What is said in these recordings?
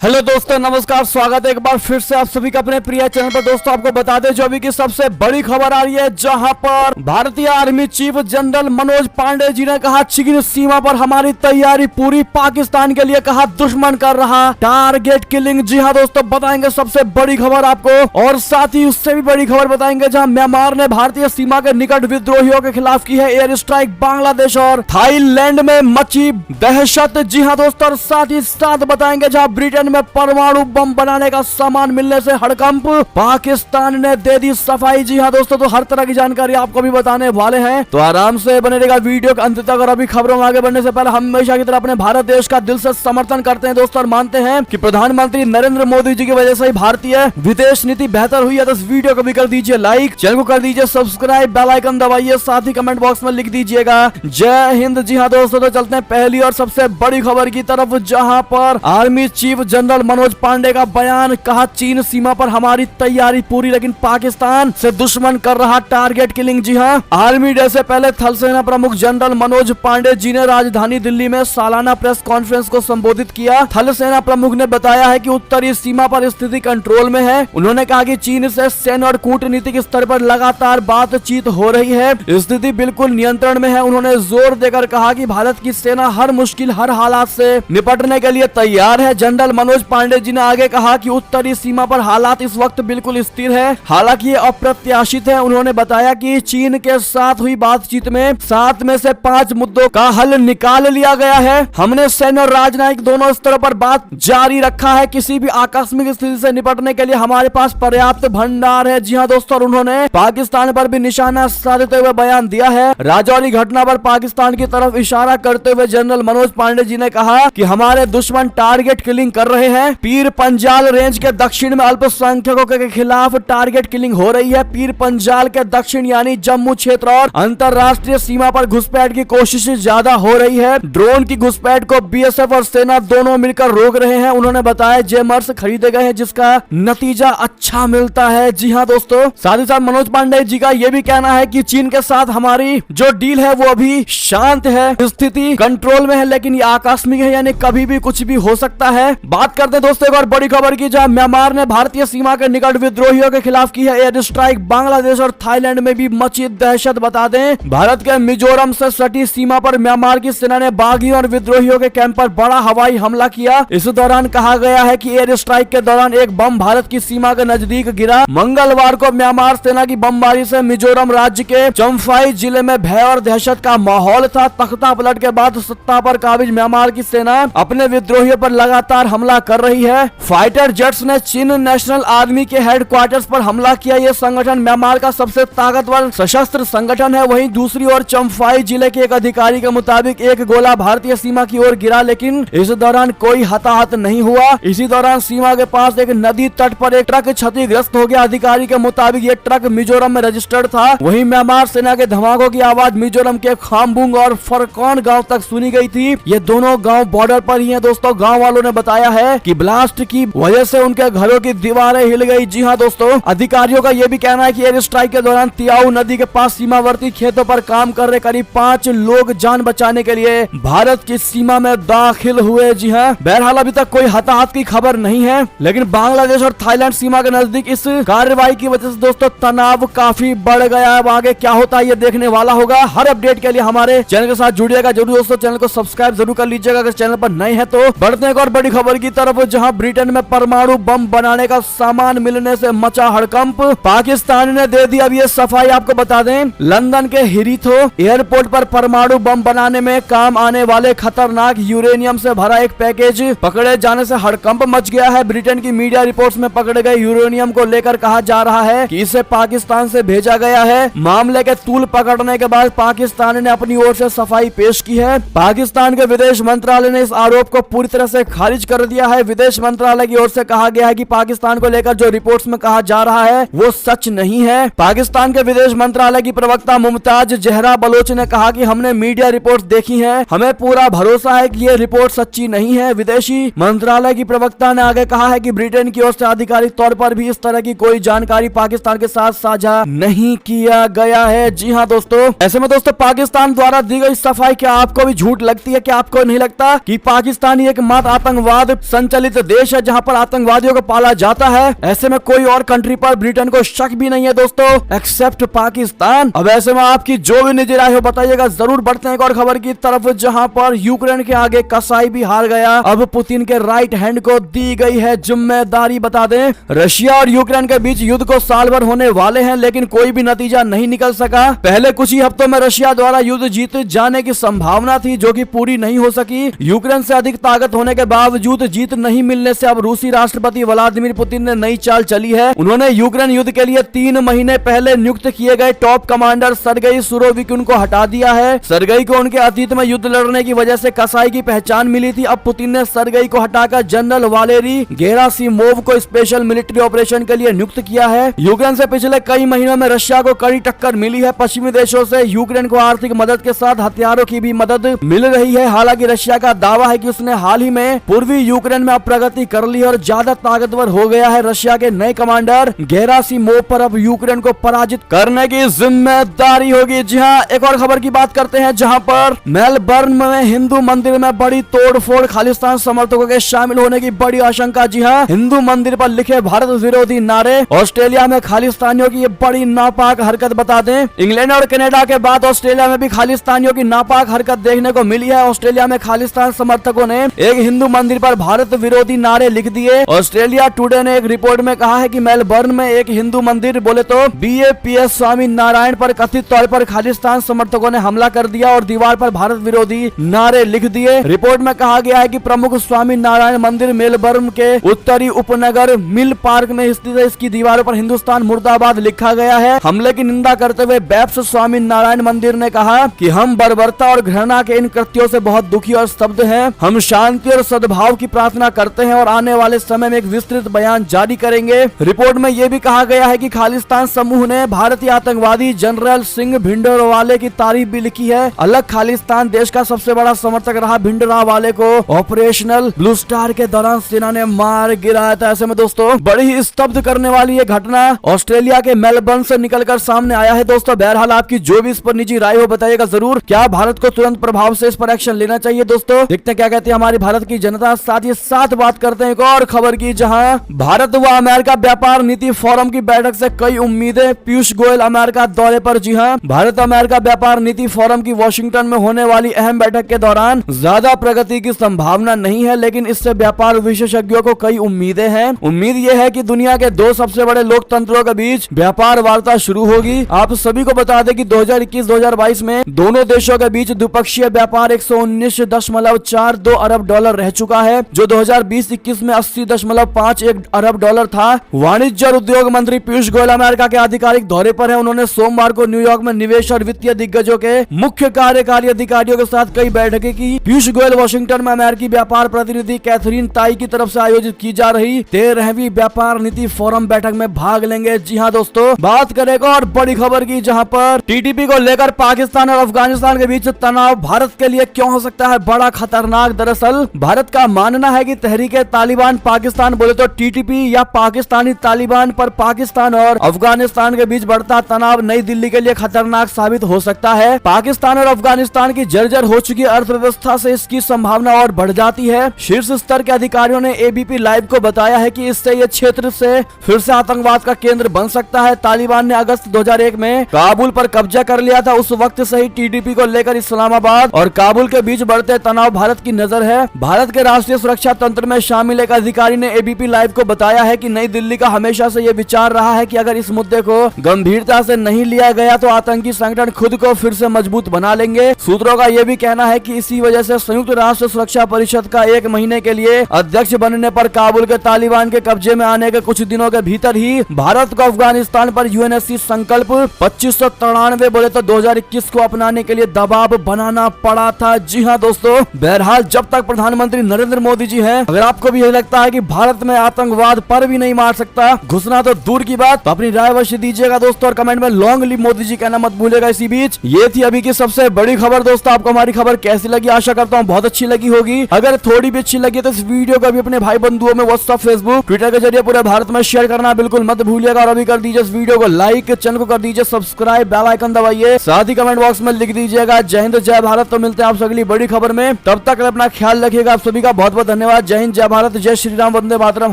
Hello दोस्तों, नमस्कार। स्वागत है एक बार फिर से आप सभी का अपने प्रिय चैनल पर। दोस्तों आपको बता दें जो अभी की सबसे बड़ी खबर आ रही है, जहां पर भारतीय army chief general Manoj Pande ji ने कहा चीन सीमा पर हमारी तैयारी पूरी, पाकिस्तान के लिए कहा दुश्मन कर रहा टारगेट किलिंग। जी हाँ दोस्तों, बताएंगे सबसे बड़ी खबर आपको, और साथ ही उससे भी बड़ी खबर बताएंगे जहाँ म्यांमार ने भारतीय सीमा के निकट विद्रोहियों के खिलाफ की है एयर स्ट्राइक। बांग्लादेश और थाईलैंड में मची दहशत। जी हाँ दोस्तों, और साथ ही साथ बताएंगे जहाँ ब्रिटेन में परमाणु बम बनाने का सामान मिलने से हड़कंप, पाकिस्तान ने दे दी सफाई। जी हाँ दोस्तों, तो हर तरह की जानकारी आपको भी बताने वाले हैं, तो आराम से बने रहेगा वीडियो के अंत तक। और अभी खबरों में आगे बढ़ने से पहले हमेशा की तरह अपने भारत देश का दिल से समर्थन करते हैं दोस्तों, और मानते हैं कि प्रधानमंत्री नरेंद्र मोदी जी की वजह से ही भारतीय विदेश नीति बेहतर हुई है। तो इस वीडियो को भी कर दीजिए लाइक, चैनल को कर दीजिए सब्सक्राइब, बेल आइकन दबाइए, साथ ही कमेंट बॉक्स में लिख दीजिएगा जय हिंद। जी हाँ दोस्तों, तो चलते हैं पहली और सबसे बड़ी खबर की तरफ, जहां पर army chief general Manoj Pande का बयान। कहा चीन सीमा पर हमारी तैयारी पूरी, लेकिन पाकिस्तान से दुश्मन कर रहा टारगेट किलिंग। जी हां, आर्मी डे से पहले थल सेना प्रमुख जनरल मनोज पांडे जी ने राजधानी दिल्ली में सालाना प्रेस कॉन्फ्रेंस को संबोधित किया। थल सेना प्रमुख ने बताया है कि उत्तरी सीमा पर स्थिति कंट्रोल में है। उन्होंने कहा कि चीन से सैन्य और कूटनीतिक स्तर पर लगातार बातचीत हो रही है, स्थिति बिल्कुल नियंत्रण में है। उन्होंने जोर देकर कहा कि भारत की सेना हर मुश्किल, हर हालात से निपटने के लिए तैयार है। जनरल मनोज पांडे जी ने आगे कहा कि उत्तरी सीमा पर हालात इस वक्त बिल्कुल स्थिर है, हालांकि ये अप्रत्याशित है। उन्होंने बताया कि चीन के साथ हुई बातचीत में 7 में से 5 मुद्दों का हल निकाल लिया गया है। हमने सैन्य और राजनयिक दोनों स्तरों पर बात जारी रखा है। किसी भी आकस्मिक स्थिति से निपटने के लिए हमारे पास पर्याप्त भंडार है। जी हाँ दोस्तों, और उन्होंने पाकिस्तान पर भी निशाना साधते हुए बयान दिया है। राजौरी घटना पर पाकिस्तान की तरफ इशारा करते हुए जनरल मनोज पांडे जी ने कहा कि हमारे दुश्मन टारगेट किलिंग कर रहे हैं। पीर पंजाल रेंज के दक्षिण में अल्पसंख्यकों के खिलाफ टारगेट किलिंग हो रही है। पीर पंजाल के दक्षिण यानी जम्मू क्षेत्र और अंतरराष्ट्रीय सीमा पर घुसपैठ की कोशिश ज्यादा हो रही है। ड्रोन की घुसपैठ को बीएसएफ और सेना दोनों मिलकर रोक रहे हैं। उन्होंने बताया जेमर्स खरीदे गए हैं, जिसका नतीजा अच्छा मिलता है। जी हाँ दोस्तों, साथ ही साथ मनोज पांडे जी का यह भी कहना है कि चीन के साथ हमारी जो डील है वो अभी शांत है, स्थिति कंट्रोल में है, लेकिन ये आकस्मिक है, यानी कभी भी कुछ भी हो सकता है। बात करते हैं दोस्तों एक और बड़ी खबर की, जहां म्यांमार ने भारतीय सीमा के निकट विद्रोहियों के खिलाफ की है एयर स्ट्राइक। बांग्लादेश और थाईलैंड में भी मची दहशत। बता दें भारत के मिजोरम से सटी सीमा पर म्यांमार की सेना ने बागियों और विद्रोहियों के कैंप पर बड़ा हवाई हमला किया। इस दौरान कहा गया है कि एयर स्ट्राइक के दौरान एक बम भारत की सीमा के नजदीक गिरा। मंगलवार को म्यांमार सेना की बमबारी से मिजोरम राज्य के चम्फाई जिले में भय और दहशत का माहौल था। तख्ता पलट के बाद सत्ता पर काबिज म्यांमार की सेना अपने विद्रोहियों पर लगातार हमला कर रही है। फाइटर जेट्स ने चीन नेशनल आर्मी के हेडक्वार्टर्स पर हमला किया। यह संगठन म्यांमार का सबसे ताकतवर सशस्त्र संगठन है। वहीं दूसरी ओर चम्फाई जिले के एक अधिकारी के मुताबिक एक गोला भारतीय सीमा की ओर गिरा, लेकिन इस दौरान कोई हताहत नहीं हुआ। इसी दौरान सीमा के पास एक नदी तट पर एक ट्रक क्षतिग्रस्त हो गया। अधिकारी के मुताबिक ये ट्रक मिजोरम में रजिस्टर्ड था। वहीं म्यांमार सेना के धमाकों की आवाज मिजोरम के खामबुंग और फरकॉन गाँव तक सुनी गई थी। ये दोनों गाँव बॉर्डर पर ही है दोस्तों। गाँव वालों ने बताया है कि ब्लास्ट की वजह से उनके घरों की दीवारें हिल गई। जी हाँ दोस्तों, अधिकारियों का यह भी कहना है कि एयर स्ट्राइक के दौरान तियाऊ नदी के पास सीमावर्ती खेतों पर काम कर रहे करीब 5 लोग जान बचाने के लिए भारत की सीमा में दाखिल हुए। जी हाँ, बहरहाल अभी तक कोई हताहत की खबर नहीं है, लेकिन बांग्लादेश और थाईलैंड सीमा के नजदीक इस कार्रवाई की वजह से दोस्तों तनाव काफी बढ़ गया है। आगे क्या होता है ये देखने वाला होगा। हर अपडेट के लिए हमारे चैनल के साथ जुड़िएगा जरूर दोस्तों। चैनल को सब्सक्राइब जरूर कर लीजिएगा अगर चैनल पर नए हैं तो। बढ़ते हैं एक और बड़ी खबर की तरफ, जहां ब्रिटेन में परमाणु बम बनाने का सामान मिलने से मचा हड़कंप, पाकिस्तान ने दे दी अब ये सफाई। आपको बता दें लंदन के हीथ्रो एयरपोर्ट पर परमाणु बम बनाने में काम आने वाले खतरनाक यूरेनियम से भरा एक पैकेज पकड़े जाने से हड़कंप मच गया है। ब्रिटेन की मीडिया रिपोर्ट्स में पकड़े गए यूरेनियम को लेकर कहा जा रहा है कि इसे पाकिस्तान से भेजा गया है। मामले के तूल पकड़ने के बाद पाकिस्तान ने अपनी ओर से सफाई पेश की है। पाकिस्तान के विदेश मंत्रालय ने इस आरोप को पूरी तरह से खारिज कर दिया है। विदेश मंत्रालय की ओर से कहा गया है कि पाकिस्तान को लेकर जो रिपोर्ट्स में कहा जा रहा है वो सच नहीं है। पाकिस्तान के विदेश मंत्रालय की प्रवक्ता मुमताज जहरा बलोच ने कहा कि हमने मीडिया रिपोर्ट्स देखी हैं, हमें पूरा भरोसा है कि ये रिपोर्ट सच्ची नहीं है। विदेशी मंत्रालय की प्रवक्ता ने आगे कहा है कि ब्रिटेन की ओर से आधिकारिक तौर पर भी इस तरह की कोई जानकारी पाकिस्तान के साथ साझा नहीं किया गया है। जी हाँ दोस्तों, ऐसे में दोस्तों पाकिस्तान द्वारा दी गई सफाई क्या आपको भी झूठ लगती है? क्या आपको नहीं लगता कि पाकिस्तानी एक मात्र आतंकवाद संचालित देश है जहाँ पर आतंकवादियों को पाला जाता है। ऐसे में कोई और कंट्री पर ब्रिटेन को शक भी नहीं है दोस्तों, एक्सेप्ट पाकिस्तान। अब ऐसे में आपकी जो भी निजी राय हो बताइएगा जरूर। बढ़ते हैं एक और खबर की तरफ जहां पर यूक्रेन के आगे कसाई भी हार गया। अब पुतिन के राइट हैंड को दी गई है जिम्मेदारी। बता दें रशिया और यूक्रेन के बीच युद्ध को साल भर होने वाले हैं, लेकिन कोई भी नतीजा नहीं निकल सका। पहले कुछ ही हफ्तों में रशिया द्वारा युद्ध जीत जाने की संभावना थी, जो कि पूरी नहीं हो सकी। यूक्रेन से अधिक ताकत होने के बावजूद जीत नहीं मिलने से अब रूसी राष्ट्रपति व्लादिमीर पुतिन ने नई चाल चली है। उन्होंने यूक्रेन युद्ध के लिए 3 महीने पहले नियुक्त किए गए टॉप कमांडर सरगई सुरोविकिन को हटा दिया है। सरगई को उनके अतीत में युद्ध लड़ने की वजह से कसाई की पहचान मिली थी। अब पुतिन ने सरगई को हटाकर जनरल वालेरी गेरासिमोव को स्पेशल मिलिट्री ऑपरेशन के लिए नियुक्त किया है। यूक्रेन से पिछले कई महीनों में रशिया को कड़ी टक्कर मिली है। पश्चिमी देशों से यूक्रेन को आर्थिक मदद के साथ हथियारों की भी मदद मिल रही है। हालांकि रशिया का दावा है कि उसने हाल ही में पूर्वी यूक्रेन में प्रगति कर ली और ज्यादा ताकतवर हो गया है। रशिया के नए कमांडर गेरासिमोव पर अब यूक्रेन को पराजित करने की जिम्मेदारी होगी। जी हाँ, एक और खबर की बात करते हैं जहां पर मेलबर्न में हिंदू मंदिर में बड़ी तोड़फोड़, खालिस्तान समर्थकों के शामिल होने की बड़ी आशंका। जी हाँ, हिंदू मंदिर पर लिखे भारत विरोधी नारे। ऑस्ट्रेलिया में खालिस्तानियों की ये बड़ी नापाक हरकत। बता दें इंग्लैंड और कनाडा के बाद ऑस्ट्रेलिया में भी खालिस्तानियों की नापाक हरकत देखने को मिली है। ऑस्ट्रेलिया में खालिस्तान समर्थकों ने एक हिंदू मंदिर पर भारत विरोधी नारे लिख दिए। ऑस्ट्रेलिया टुडे ने एक रिपोर्ट में कहा है कि मेलबर्न में एक हिंदू मंदिर बोले तो BAPS स्वामी नारायण पर कथित तौर पर खालिस्तान समर्थकों ने हमला कर दिया और दीवार पर भारत विरोधी नारे लिख दिए। रिपोर्ट में कहा गया है कि प्रमुख स्वामी नारायण मंदिर मेलबर्न के उत्तरी उपनगर मिल पार्क में स्थित है। इसकी दीवारों पर हिंदुस्तान मुर्दाबाद लिखा गया है। हमले की निंदा करते हुए बैप्स स्वामी नारायण मंदिर ने कहा कि हम बर्बरता और घृणा के इन कृत्यों से बहुत दुखी और स्तब्ध हैं। हम शांति और सद्भाव की प्रार्थना करते हैं और आने वाले समय में एक विस्तृत बयान जारी करेंगे। रिपोर्ट में यह भी कहा गया है कि खालिस्तान समूह ने भारतीय आतंकवादी जनरल सिंह भिंडरावाले की तारीफ भी लिखी है। अलग खालिस्तान देश का सबसे बड़ा समर्थक रहा। भिंडरावाले को ऑपरेशनल ब्लू स्टार के दौरान सेना ने मार गिराया था। ऐसे में दोस्तों बड़ी ही स्तब्ध करने वाली ये घटना ऑस्ट्रेलिया के मेलबर्न से निकलकर सामने आया है। दोस्तों बहरहाल आपकी जो भी इस पर निजी राय हो बताइएगा जरूर। क्या भारत को तुरंत प्रभाव से इस पर एक्शन लेना चाहिए? दोस्तों देखते हैं क्या कहती है हमारी भारत की जनता। साथ ही साथ बात करते हैं एक और खबर की जहां भारत व अमेरिका व्यापार नीति फोरम की बैठक से कई उम्मीदें। पीयूष गोयल अमेरिका दौरे पर। जी हां, भारत अमेरिका व्यापार नीति फोरम की वॉशिंगटन में होने वाली अहम बैठक के दौरान ज्यादा प्रगति की संभावना नहीं है, लेकिन इससे व्यापार विशेषज्ञों को कई उम्मीदें हैं। उम्मीद यह है कि दुनिया के 2 सबसे बड़े लोकतंत्रों के बीच व्यापार वार्ता शुरू होगी। आप सभी को बता दें कि 2021-2022 में दोनों देशों के बीच द्विपक्षीय व्यापार 119.42 अरब डॉलर रह चुका है, जो 2020-21 में 80.51 अरब डॉलर था। वाणिज्य और उद्योग मंत्री पीयूष गोयल अमेरिका के आधिकारिक दौरे पर हैं। उन्होंने सोमवार को न्यूयॉर्क में निवेश और वित्तीय दिग्गजों के मुख्य कार्यकारी अधिकारियों के साथ कई बैठकें की। पीयूष गोयल वॉशिंगटन में अमेरिकी व्यापार प्रतिनिधि कैथरीन ताई की तरफ से आयोजित की जा रही 13वीं व्यापार नीति फोरम बैठक में भाग लेंगे। जी हाँ दोस्तों, बात करेगा और बड़ी खबर की जहां पर TTP को लेकर पाकिस्तान और अफगानिस्तान के बीच तनाव भारत के लिए क्यों हो सकता है बड़ा खतरनाक। दरअसल भारत का मानना है कि तहरीके तालिबान पाकिस्तान बोले तो TTP या पाकिस्तानी तालिबान पर पाकिस्तान और अफगानिस्तान के बीच बढ़ता तनाव नई दिल्ली के लिए खतरनाक साबित हो सकता है। पाकिस्तान और अफगानिस्तान की जर्जर हो चुकी अर्थव्यवस्था से इसकी संभावना और बढ़ जाती है। शीर्ष स्तर के अधिकारियों ने ABP लाइव को बताया है कि इससे यह क्षेत्र से फिर से आतंकवाद का केंद्र बन सकता है। तालिबान ने अगस्त 2001 में काबुल पर कब्जा कर लिया था। उस वक्त से ही TTP को लेकर इस्लामाबाद और काबुल के बीच बढ़ते तनाव भारत की नजर है। भारत के राष्ट्रीय सुरक्षा तंत्र में शामिल एक अधिकारी ने ABP लाइव को बताया है कि नई दिल्ली का हमेशा से यह विचार रहा है कि अगर इस मुद्दे को गंभीरता से नहीं लिया गया तो आतंकी संगठन खुद को फिर से मजबूत बना लेंगे। सूत्रों का यह भी कहना है कि इसी वजह से संयुक्त राष्ट्र सुरक्षा परिषद का 1 महीने के लिए अध्यक्ष बनने पर काबुल के तालिबान के कब्जे में आने के कुछ दिनों के भीतर ही भारत को अफगानिस्तान पर UNSC संकल्प 2593 बोले तो 2021 को अपनाने के लिए दबाव बनाना पड़ा था। जी हाँ दोस्तों, बहरहाल जब तक प्रधानमंत्री नरेंद्र मोदी जी हैं, अगर आपको भी यही लगता है कि भारत में आतंकवाद पर भी नहीं मार सकता, घुसना तो दूर की बात, तो अपनी राय अवश्य दीजिएगा दोस्तों और कमेंट में लॉन्ग लिव मोदी जी कहना मत भूलिएगा। इसी बीच ये थी अभी की सबसे बड़ी खबर। दोस्तों आपको हमारी खबर कैसी लगी? आशा करता हूँ बहुत अच्छी लगी होगी। अगर थोड़ी भी अच्छी लगी तो इस वीडियो को भी अपने भाई बंधुओं में व्हाट्सएप, फेसबुक, ट्विटर के जरिए पूरे भारत में शेयर करना बिल्कुल मत भूलिएगा। और अभी कर दीजिए इस वीडियो को लाइक, चैनल को कर दीजिए सब्सक्राइब, बेल आइकन दबाइए, साथ ही कमेंट बॉक्स में लिख दीजिएगा जय हिंद जय भारत। तो मिलते हैं आप अगली बड़ी खबर में, तब तक अपना ख्याल रखिएगा। आप सभी का बहुत बहुत धन्यवाद। धन्यवाद। जय हिंद, जय भारत, जय श्री राम, वंदे मातरम,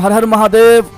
हर हर महादेव।